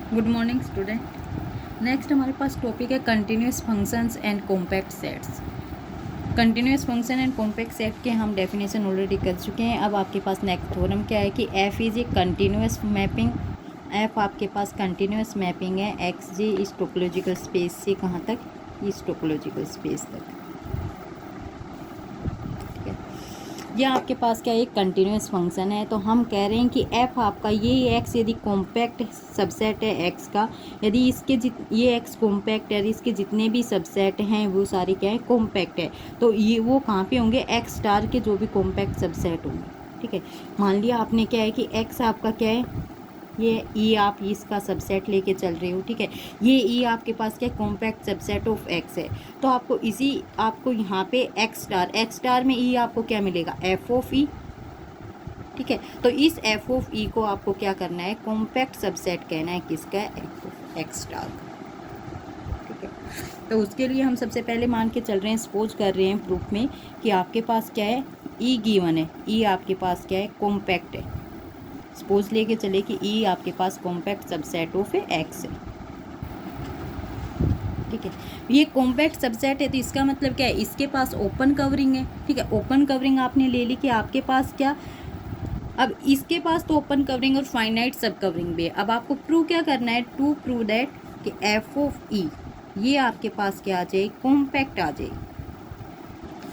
Good morning student. Next हमारे पास topic है continuous functions and compact sets. Continuous function and compact set के हम definition already कर चुके हैं। अब आपके पास नेक्स्ट थ्योरम क्या है कि F is a continuous mapping. F आपके पास कंटिन्यूस मैपिंग है एक्स जी इस टोपोलॉजिकल स्पेस से कहाँ तक, इस टोपोलॉजिकल स्पेस तक। ठीक है, यह आपके पास क्या एक कंटिन्यूस फंक्शन है। तो हम कह रहे हैं कि एफ आपका ये एक्स यदि कॉम्पैक्ट सबसेट है एक्स का, यदि इसके ये एक्स कॉम्पैक्ट है, इसके जितने भी सबसेट हैं वो सारे क्या है कॉम्पैक्ट है। तो ये वो कहाँ पे होंगे, एक्स स्टार के जो भी कॉम्पैक्ट सबसेट होंगे। ठीक है, मान लिया आपने क्या है कि एक्स आपका क्या है, ये ई आप इसका सबसेट लेके चल रहे हो। ठीक है, ये ई आपके पास क्या कॉम्पैक्ट सबसेट ऑफ एक्स है। तो आपको इसी आपको यहाँ पे एक्स स्टार में ई आपको क्या मिलेगा, एफ ऑफ ई। ठीक है, तो इस एफ ऑफ ई को आपको क्या करना है, कॉम्पैक्ट सबसेट कहना है किसका, एफ ऑफ एक्स स्टार का। ठीक है, तो उसके लिए हम सबसे पहले मान के चल रहे हैं, सपोज कर रहे हैं प्रूफ में कि आपके पास क्या है, ई गिवन है, ई आपके पास क्या है कॉम्पैक्ट है। सपोज लेके चले कि ई आपके पास कॉम्पैक्ट सबसेट ऑफ एक्स है। ठीक है, ये कॉम्पैक्ट सबसेट है तो इसका मतलब क्या है, इसके पास ओपन कवरिंग है। ठीक है, ओपन कवरिंग आपने ले ली कि आपके पास क्या, अब इसके पास तो ओपन कवरिंग और फाइनाइट सब कवरिंग भी है। अब आपको प्रूव क्या करना है, टू प्रूव दैट कि एफ ऑफ ई ये आपके पास क्या आ जाए, कॉम्पैक्ट आ जाए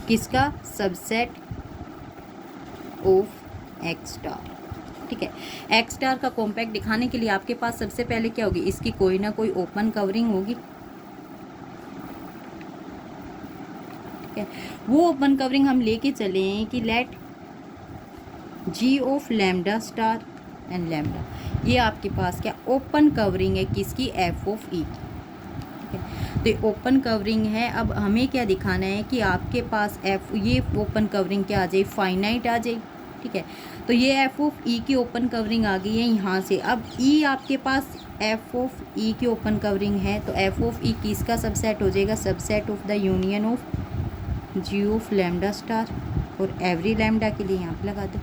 किसका, सबसेट ऑफ एक्स स्टार। ठीक है, एक्स स्टार का कॉम्पैक्ट दिखाने के लिए आपके पास सबसे पहले क्या होगी, इसकी कोई ना कोई ओपन कवरिंग होगी। ठीक है, वो ओपन कवरिंग हम लेके चले हैं कि let G of lambda star and lambda, ये आपके पास क्या ओपन कवरिंग है किसकी, एफ ऑफ ई। ठीक है, तो ये ओपन कवरिंग है। अब हमें क्या दिखाना है कि आपके पास एफ, ये ओपन कवरिंग क्या आ जाए, फाइनाइट आ जाए। ठीक है, तो ये एफ ऑफ ई की ओपन कवरिंग आ गई है यहाँ से। अब ई आपके पास एफ ऑफ ई की ओपन कवरिंग है, तो एफ ऑफ ई किसका सबसेट हो जाएगा, subset of the union of G of lambda star, और एवरी लैम्डा के लिए यहाँ पे लगा दो।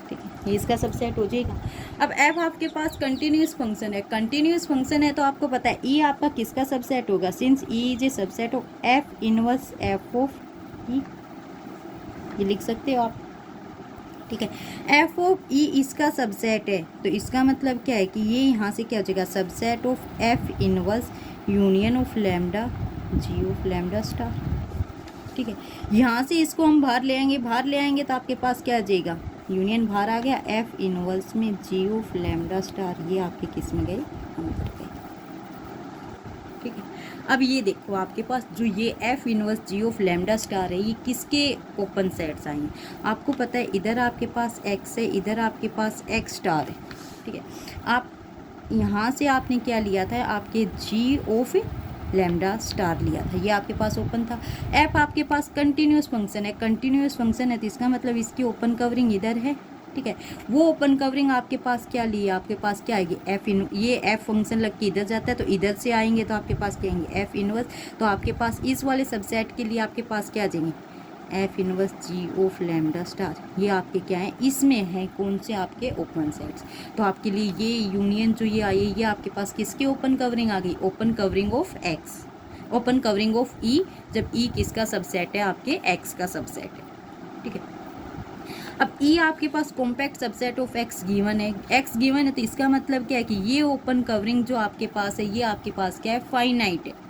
ठीक है, ये इसका सबसेट हो जाएगा। अब एफ आपके पास कंटिन्यूस फंक्शन है, कंटिन्यूस फंक्शन है तो आपको पता है ई आपका किसका सबसेट होगा, since E is a subset of F inverse F of E, ये लिख सकते हो आप। ठीक है, एफ ऑफ ई इसका सबसेट है, तो इसका मतलब क्या है कि ये यहाँ से क्या हो जाएगा, subset of F inverse union of lambda G of lambda star. ठीक है, यहाँ से इसको हम बाहर ले आएंगे, बाहर ले आएंगे तो आपके पास क्या आ जाएगा, यूनियन बाहर आ गया, एफ इनवर्स में जी ऑफ लैम्डा स्टार, ये आपके किस में गए, अंदर गए। ठीक है, अब ये देखो आपके पास जो ये F inverse G of lambda star है, ये किसके ओपन सेट्स आए हैं, आपको पता है इधर आपके पास एक्स है, इधर आपके पास एक्स स्टार है। ठीक है, आप यहाँ से आपने क्या लिया था, आपके जी ऑफ लैम्डा स्टार लिया था, ये आपके पास ओपन था। एफ आपके पास कंटिन्यूस फंक्शन है, कंटिन्यूस फंक्शन है तो इसका मतलब इसकी ओपन कवरिंग इधर है। ठीक है, वो ओपन कवरिंग आपके पास क्या ली है, आपके पास क्या आएगी, एफ इन, ये एफ फंक्शन लग के इधर जाता है तो इधर से आएंगे तो आपके पास क्या आएंगे, एफ इनवर्स। तो आपके पास इस वाले सबसेट के लिए आपके पास क्या आ जाएंगे, F inverse G of lambda star, ये आपके क्या है, इसमें है कौन से आपके ओपन सेट्स। तो आपके लिए ये यूनियन जो ये आई है, ये आपके पास किसकी ओपन कवरिंग आ गई, open covering of X, open covering of E, जब ई किसका सबसेट है, आपके एक्स का सबसेट है। ठीक है, अब ई आपके पास compact subset of X given है, एक्स गिवन है तो इसका मतलब क्या है कि ये ओपन कवरिंग जो आपके पास है, ये आपके पास क्या है, फाइनाइट है।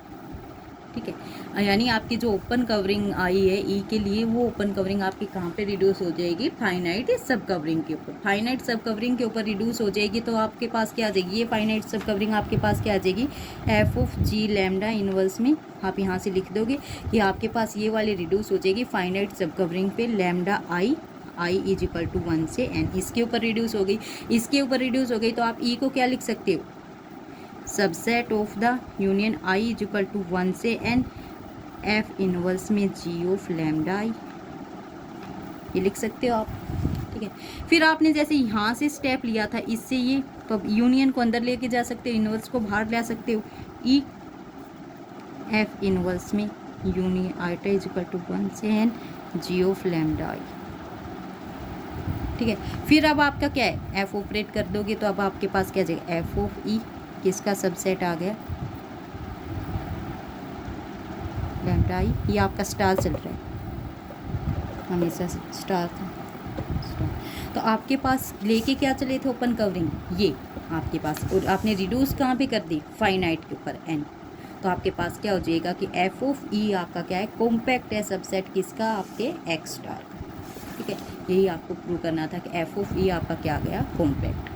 ठीक है, यानी आपकी जो ओपन कवरिंग आई है ई के लिए, वो ओपन कवरिंग आपकी कहाँ पे रिड्यूस हो जाएगी, फाइनाइट सब कवरिंग के ऊपर, फाइनाइट सब कवरिंग के ऊपर रिड्यूस हो जाएगी। तो आपके पास क्या आ जाएगी, ये फाइनाइट सब कवरिंग आपके पास क्या आ जाएगी, F of G lambda inverse में आप यहाँ से लिख दोगे कि आपके पास ये वाली रिड्यूस हो जाएगी फाइनाइट सब कवरिंग पे lambda I is equal to 1 से n, इसके ऊपर रिड्यूस हो गई, इसके ऊपर रिड्यूस हो गई तो आप ई को क्या लिख सकते हो, subset of the union I is equal to 1 से n एफ इनवर्स में जी ऑफ लैम्डा आई, ये लिख सकते हो आप। ठीक है, फिर आपने जैसे यहाँ से स्टेप लिया था इससे ये, तो अब यूनियन को अंदर लेके जा सकते हो, इनवर्स को बाहर ला सकते हो, ई एफ इनवर्स में union eta is equal to 1 से n G of lambda I. ठीक है, फिर अब आपका क्या है, एफ ऑपरेट कर दोगे तो अब आपके पास क्या आ जाएगा, एफ ऑफ ई किसका सबसेट आ गया, लैम्डा आई। ये आपका स्टार चल रहा है, हमेशा से स्टार था स्टार। तो आपके पास लेके क्या चले थे ओपन कवरिंग, ये आपके पास, और आपने रिड्यूस कहाँ पे कर दी, फाइनाइट के ऊपर एन। तो आपके पास क्या हो जाएगा कि एफ ऑफ ई आपका क्या है, कॉम्पैक्ट है सबसेट किसका, आपके एक्स स्टार। ठीक है, यही आपको प्रूव करना था कि एफ ऑफ ई आपका क्या आ गया, कॉम्पैक्ट।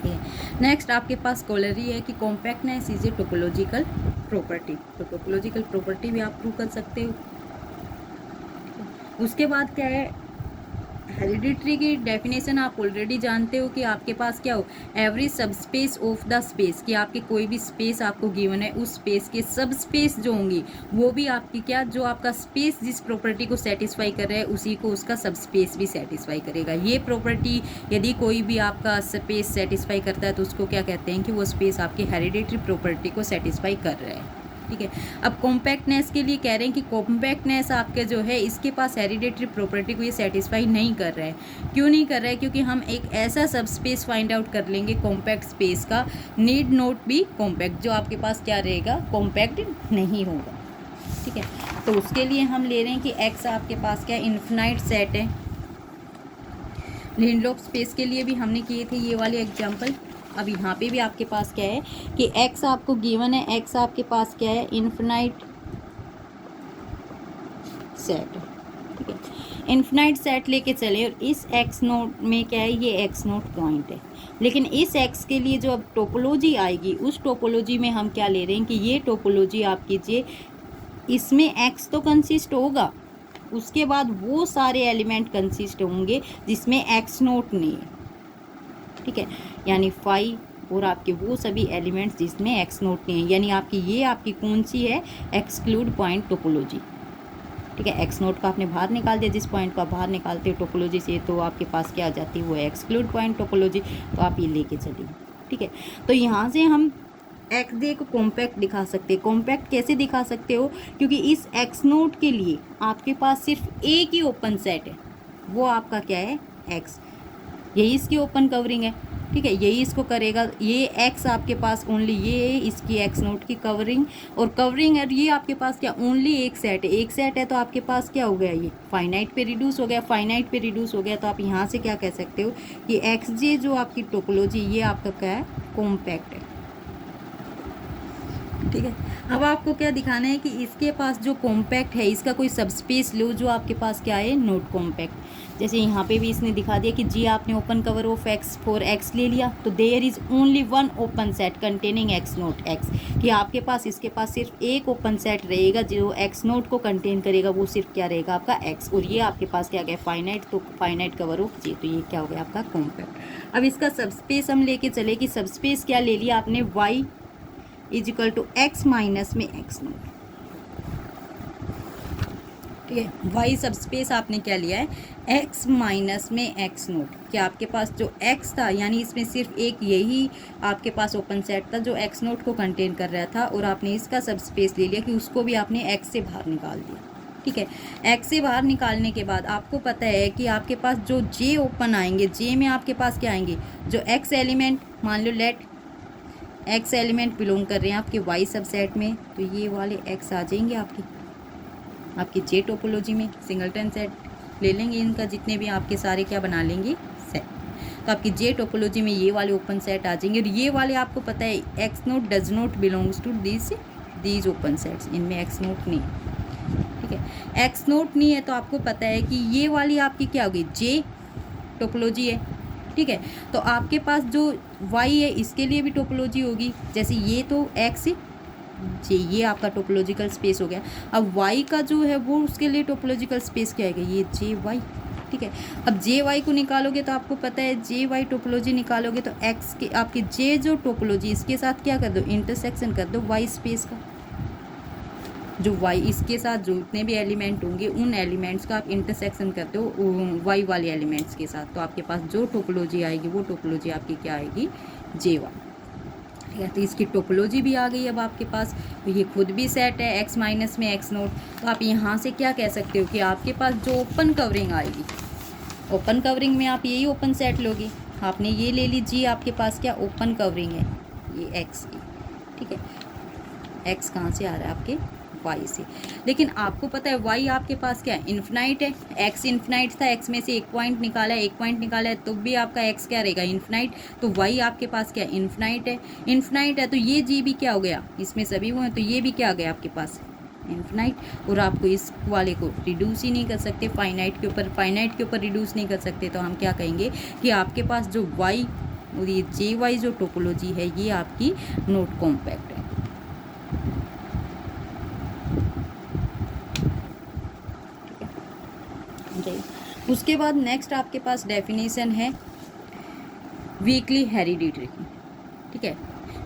ठीक है, नेक्स्ट आपके पास कॉलरी है कि compactness is a topological property. तो टोपोलॉजिकल प्रॉपर्टी भी आप प्रूव कर सकते हो। उसके बाद क्या है, हेरिडिटरी की डेफिनेशन आप ऑलरेडी जानते हो कि आपके पास क्या हो, एवरी सब स्पेस ऑफ द स्पेस, कि आपके कोई भी स्पेस आपको गिवन है, उस स्पेस के सब स्पेस जो होंगी वो भी आपकी क्या, जो आपका स्पेस जिस प्रॉपर्टी को सेटिस्फाई कर रहा है उसी को उसका सब स्पेस भी सेटिस्फाई करेगा। ये प्रॉपर्टी यदि कोई भी आपका स्पेस सेटिस्फाई करता है तो उसको क्या कहते हैं कि वो स्पेस आपकी हेरिडिटरी प्रॉपर्टी को सेटिस्फाई कर रहा है। ठीक है, अब कॉम्पैक्टनेस के लिए कह रहे हैं कि कॉम्पैक्टनेस आपके जो है इसके पास हेरिडेटरी प्रॉपर्टी को ये सेटिस्फाई नहीं कर रहा है। क्यों नहीं कर रहा है, क्योंकि हम एक ऐसा सब स्पेस फाइंड आउट कर लेंगे कॉम्पैक्ट स्पेस का, नीड नॉट बी कॉम्पैक्ट, जो आपके पास क्या रहेगा, कॉम्पैक्ट नहीं होगा। ठीक है, तो उसके लिए हम ले रहे हैं कि एक्स आपके पास क्या इन्फिनाइट सेट है। लिंडलोफ स्पेस के लिए भी हमने किए थे ये वाले एग्जाम्पल। अब यहाँ पे भी आपके पास क्या है कि x आपको गिवन है, x आपके पास क्या है, इन्फिनाइट सेट। ठीक है, इन्फिनाइट सेट लेके चले और इस x नोट में क्या है, ये x नोट पॉइंट है। लेकिन इस x के लिए जो अब टोपोलॉजी आएगी, उस टोपोलॉजी में हम क्या ले रहे हैं कि ये टोपोलॉजी आप कीजिए, इसमें x तो कंसिस्ट होगा, उसके बाद वो सारे एलिमेंट कंसिस्ट होंगे जिसमें x नोट नहीं है। ठीक है, यानी फाइव और आपके वो सभी एलिमेंट्स जिसमें एक्स नोट नहीं है, यानी आपकी ये आपकी कौन सी है, एक्सक्लूड पॉइंट टोपोलॉजी। ठीक है, एक्स नोट का आपने बाहर निकाल दिया, जिस पॉइंट को आप बाहर निकालते हो टोपोलॉजी से तो आपके पास क्या आ जाती है, वो एक्सक्लूड पॉइंट टोपोलॉजी। तो आप ये लेके चलिए। ठीक है, तो यहाँ से हम एक्स डे को कॉम्पैक्ट दिखा सकते हैं। कॉम्पैक्ट कैसे दिखा सकते हो, क्योंकि इस एक्स नोट के लिए आपके पास सिर्फ एक ही ओपन सेट है, वो आपका क्या है, एक्स। यही इसकी ओपन कवरिंग है। ठीक है, यही इसको करेगा, ये एक्स आपके पास ओनली ये है इसकी एक्स नोट की कवरिंग, और कवरिंग है ये आपके पास क्या, ओनली एक सेट है। एक सेट है तो आपके पास क्या हो गया, ये फाइनाइट पे रिड्यूस हो गया। फाइनाइट पे रिड्यूस हो गया तो आप यहाँ से क्या कह सकते हो कि एक्स जे जो आपकी टोपोलॉजी, ये आपका क्या है, कॉम्पैक्ट है। ठीक है, अब आपको क्या दिखाना है कि इसके पास जो कॉम्पैक्ट है, इसका कोई सबस्पेस लो जो आपके पास क्या है, नोट कॉम्पैक्ट। जैसे यहाँ पे भी इसने दिखा दिया कि जी आपने open cover of X for X ले लिया, तो there is only one open set containing X not X, कि आपके पास इसके पास सिर्फ एक ओपन सेट रहेगा जो एक्स नोट को कंटेन करेगा, वो सिर्फ क्या रहेगा, आपका एक्स। और ये आपके पास क्या गया, फाइनाइट, तो फाइनाइट कवर ऑफ जी, तो ये क्या हो गया आपका कॉम्पैक्ट। अब इसका सबस्पेस हम लेके चले कि सबस्पेस क्या ले लिया आपने, Y is equal to X minus में एक्स नोट। ठीक है, वाई सबस्पेस आपने क्या लिया है, एक्स माइनस में एक्स नोट, कि आपके पास जो एक्स था, यानी इसमें सिर्फ एक यही आपके पास ओपन सेट था जो एक्स नोट को कंटेन कर रहा था, और आपने इसका सबस्पेस ले लिया कि उसको भी आपने एक्स से बाहर निकाल दिया। ठीक है, एक्स से बाहर निकालने के बाद आपको पता है कि आपके पास जो जे ओपन आएंगे, जे में आपके पास क्या आएंगे, जो एक्स एलिमेंट, मान लो लेट एक्स एलिमेंट बिलोंग कर रहे हैं आपके वाई सबसेट में, तो ये वाले एक्स आ जाएंगे आपकी जे टोपोलॉजी में। सिंगलटन सेट ले लेंगे इनका, जितने भी आपके सारे क्या बना लेंगे, सेट। तो आपकी जे टोपोलॉजी में ये वाले ओपन सेट आ जाएंगे, और ये वाले आपको पता है X not does not belongs to these open sets, इनमें एक्स नोट नहीं। ठीक है, एक्स नोट नहीं है तो आपको पता है कि ये वाली आपकी क्या होगी, जे टोपोलॉजी है। ठीक है, तो आपके पास जो y है इसके लिए भी टोपोलॉजी होगी, जैसे ये तो x जे, ये आपका टोपोलॉजिकल स्पेस हो गया। अब y का जो है वो उसके लिए टोपोलॉजिकल स्पेस क्या आएगा, ये जे वाई। ठीक है, अब जे वाई को निकालोगे तो आपको पता है जे वाई टोपोलॉजी निकालोगे तो x के आपके जे जो टोपोलॉजी इसके साथ क्या कर दो, इंटरसेक्शन कर दो y स्पेस का। जो y इसके साथ जो इतने भी एलिमेंट होंगे उन एलिमेंट्स का आप इंटरसेक्शन करते हो y वाले एलिमेंट्स के साथ, तो आपके पास जो टोपोलॉजी आएगी वो टोपोलॉजी आपकी क्या आएगी, जे वाई। ठीक है, तो इसकी टोपोलॉजी भी आ गई अब आपके पास, तो ये खुद भी सेट है x माइनस में x नोट। तो आप यहाँ से क्या कह सकते हो कि आपके पास जो ओपन कवरिंग आएगी, ओपन कवरिंग में आप यही ओपन सेट लोगे। आपने ये ले लीजिए, आपके पास क्या ओपन कवरिंग है, ये एक्स ई, ठीक है। एक्स कहाँ से आ रहा है आपके वाई से, लेकिन आपको पता है वाई आपके पास क्या है, इन्फिनाइट है। एक्स इन्फिनाइट था, एक्स में से एक पॉइंट निकाला है, एक पॉइंट निकाला है तो भी आपका एक्स क्या रहेगा, इन्फिनाइट। तो वाई आपके पास क्या है, इन्फिनाइट है। इन्फिनाइट है तो ये जी भी क्या हो गया, इसमें सभी वो हैं तो ये भी क्या आ गया आपके पास, इन्फिनाइट। और आपको इस वाले को रिड्यूस ही नहीं कर सकते फाइनाइट के ऊपर, फाइनाइट के ऊपर रिड्यूस नहीं कर सकते, तो हम क्या कहेंगे कि आपके पास जो वाई और ये जे वाई जो टोपोलॉजी है ये आपकी नॉट कॉम्पैक्ट है। उसके बाद नेक्स्ट आपके पास डेफिनेशन है वीकली हेरिडिटरी, ठीक है।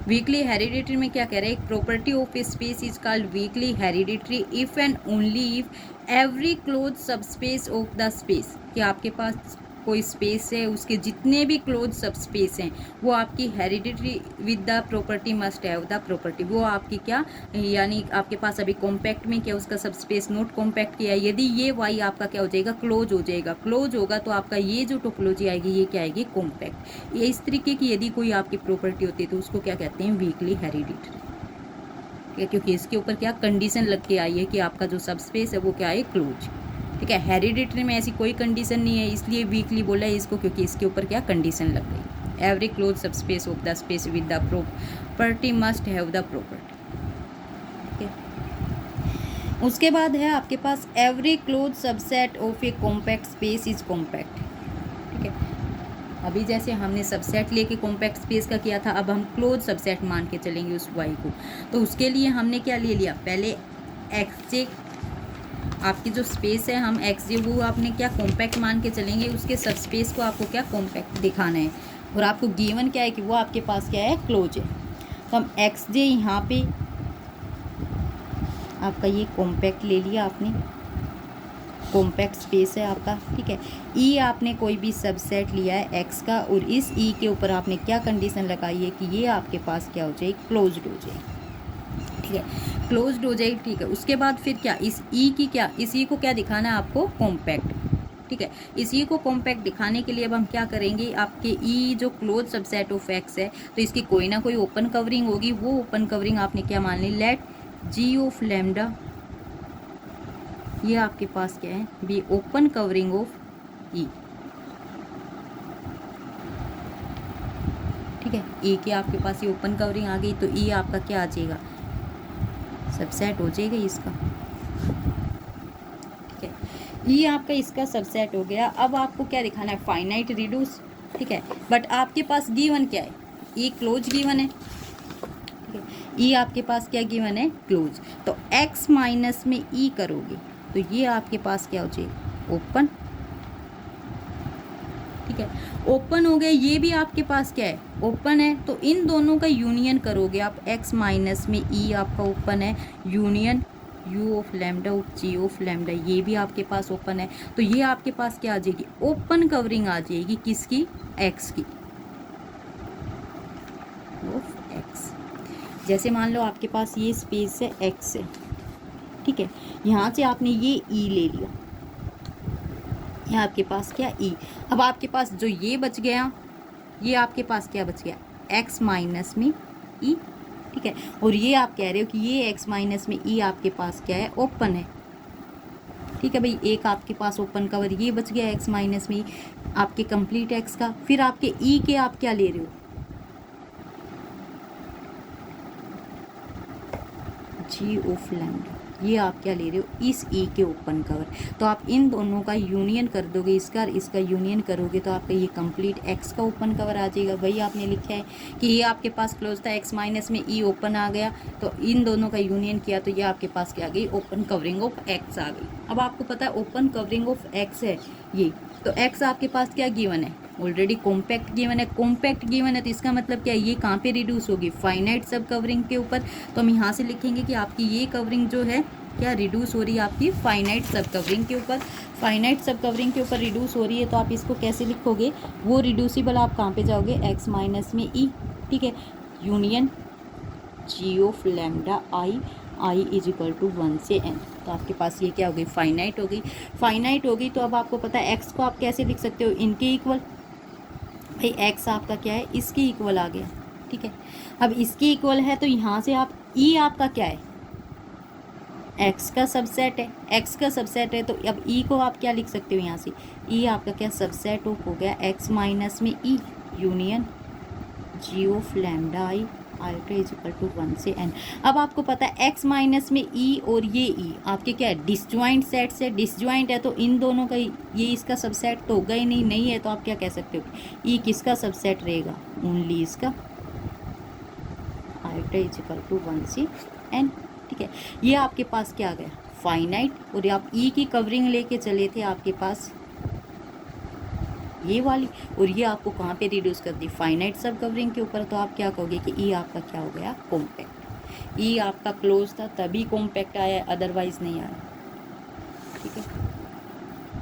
वीकली हेरिडिटरी में क्या कह रहा है, एक property of A space is called weekly hereditary if and only if every close subspace of the space, कि आपके पास कोई स्पेस है उसके जितने भी क्लोज सबस्पेस हैं वो आपकी hereditary with the property must have the property, वो आपकी क्या, यानी आपके पास अभी कॉम्पैक्ट में क्या उसका सबस्पेस नोट कॉम्पैक्ट किया है, यदि ये वाई आपका क्या हो जाएगा, क्लोज हो जाएगा, क्लोज होगा तो आपका ये जो टोपोलॉजी आएगी ये क्या आएगी, कॉम्पैक्ट। ये इस तरीके की यदि कोई आपकी प्रॉपर्टी होती है तो उसको क्या कहते हैं, वीकली हेरिडिटरी, क्योंकि इसके ऊपर क्या कंडीशन लग के आई है कि आपका जो सबस्पेस है वो क्या है, क्लोज, ठीक है। हेरिडिटरी में ऐसी कोई कंडीशन नहीं है, इसलिए वीकली बोला है इसको, क्योंकि इसके ऊपर क्या कंडीशन लग गई। Every close subspace of the space with the property must have the property, ठीक है। उसके बाद है आपके पास every close subset of a compact space is compact, ठीक है। अभी जैसे हमने सबसेट लेके कॉम्पैक्ट स्पेस का किया था, अब हम क्लोज सबसेट मान के चलेंगे उस वाई को, तो उसके लिए हमने क्या ले लिया, पहले एक्स जे आपकी जो स्पेस है हम एक्स जे वो आपने क्या कॉम्पैक्ट मान के चलेंगे, उसके सब स्पेस को आपको क्या कॉम्पैक्ट दिखाना है, और आपको गिवन क्या है कि वो आपके पास क्या है, क्लोज है। तो हम एक्स जे यहाँ पे आपका ये कॉम्पैक्ट ले लिया आपने, कॉम्पैक्ट स्पेस है आपका, ठीक है। ई आपने कोई भी सबसेट लिया है एक्स का, और इस ई के ऊपर आपने क्या कंडीशन लगाई है कि ये आपके पास क्या हो जाए, क्लोज्ड हो जाए, ठीक है, क्लोज्ड हो जाए, ठीक है। उसके बाद फिर क्या, इस ई की क्या, इस ई को क्या दिखाना है आपको, कॉम्पैक्ट, ठीक है। इस ई को कॉम्पैक्ट दिखाने के लिए अब हम क्या करेंगे, आपके ई जो क्लोज सबसेट ऑफ एक्स है तो इसकी कोई ना कोई ओपन कवरिंग होगी, वो ओपन कवरिंग आपने क्या मान ली, लेट जी ऑफ लैम्डा, ये आपके पास क्या है, बी ओपन कवरिंग ऑफ ई, ठीक है। ई के आपके पास ये ओपन कवरिंग आ गई तो ई आपका क्या आ जाएगा, सबसेट हो जाएगा इसका, ठीक है। ये आपका इसका सबसेट हो गया। अब आपको क्या दिखाना है, फाइनाइट रिड्यूस, ठीक है। बट आपके पास गिवन क्या है, ये क्लोज गिवन है, ठीक है। ये आपके पास क्या गिवन है, क्लोज। तो x माइनस में ई करोगे तो ये आपके पास क्या हो जाएगा, ओपन, ठीक है। ओपन हो गया, ये भी आपके पास क्या है, ओपन है। तो इन दोनों का यूनियन करोगे आप, x माइनस में ई आपका ओपन है, union u of lambda of g of lambda, ये भी आपके पास ओपन है। तो ये आपके पास क्या आ जाएगी, ओपन कवरिंग आ जाएगी, किसकी, x की, ऑफ x। जैसे मान लो आपके पास ये स्पेस है x है, ठीक है। यहाँ से आपने ये e ले लिया, यहाँ आपके पास क्या ई, अब आपके पास जो ये बच गया, ये आपके पास क्या बच गया, x माइनस में ई, ठीक है। और ये आप कह रहे हो कि ये x माइनस में ई आपके पास क्या है, ओपन है, ठीक है भाई। एक आपके पास ओपन कवर ये बच गया x माइनस में ई, आपके कंप्लीट x का। फिर आपके ई के आप क्या ले रहे हो, जी ऑफ लैम्डा, ये आप क्या ले रहे हो, इस ई के ओपन कवर। तो आप इन दोनों का यूनियन कर दोगे, इसका इसका यूनियन करोगे तो आपका ये कंप्लीट एक्स का ओपन कवर आ जाएगा। वही आपने लिखा है कि ये आपके पास क्लोज था, एक्स माइनस में ई ओपन आ गया, तो इन दोनों का यूनियन किया तो ये आपके पास क्या आ गई, ओपन कवरिंग ऑफ एक्स आ गई। अब आपको पता है ओपन कवरिंग ऑफ एक्स है ये, तो एक्स आपके पास क्या गिवन है, ऑलरेडी कॉम्पैक्ट गिवन है। कॉम्पैक्ट गिवन है तो इसका मतलब क्या है, ये कहाँ पे रिड्यूस होगी, फाइनाइट सब कवरिंग के ऊपर। तो हम यहाँ से लिखेंगे कि आपकी ये कवरिंग जो है क्या रिड्यूस हो रही है आपकी फाइनाइट सब कवरिंग के ऊपर। फाइनाइट सब कवरिंग के ऊपर रिड्यूस हो रही है तो आप इसको कैसे लिखोगे, वो रिड्यूसिबल आप कहाँ पे जाओगे, एक्स माइनस में ई, ठीक है, union G of lambda I is equal to 1 से n। तो आपके पास ये क्या हो गई, फाइनाइट हो गई। फाइनाइट हो गई तो अब आपको पता है एक्स को आप कैसे लिख सकते हो, इनके इक्वल। भाई एक्स आपका क्या है, इसके इक्वल आ गया, ठीक है। अब इसकी इक्वल है तो यहाँ से आप ई आपका क्या है, एक्स का सबसेट है, एक्स का सबसेट है तो अब ई को आप क्या लिख सकते हो यहाँ से, ई आपका क्या सबसेट हो गया एक्स माइनस में E union G of lambda I आल्टा इज इक्वल टू 1 से n। अब आपको पता है एक्स माइनस में ई और ये ई आपके क्या है, डिसजॉइंट सेट से, डिसजॉइंट है तो इन दोनों का ये इसका सबसेट तो होगा ही नहीं, नहीं है तो आप क्या कह सकते हो, ई किसका सबसेट रहेगा, ओनली इसका, आल्टा इज इक्वल टू 1 से n। ठीक है, ये आपके पास क्या आ गया, फाइनाइट, और आप ई की कवरिंग लेके चले थे आपके पास ये वाली, और ये आपको कहाँ पे रिड्यूस कर दी, फाइनाइट सब कवरिंग के ऊपर, तो आप क्या कहोगे कि ई आपका क्या हो गया, कॉम्पैक्ट। ई आपका क्लोज था तभी कॉम्पैक्ट आया, अदरवाइज नहीं आया।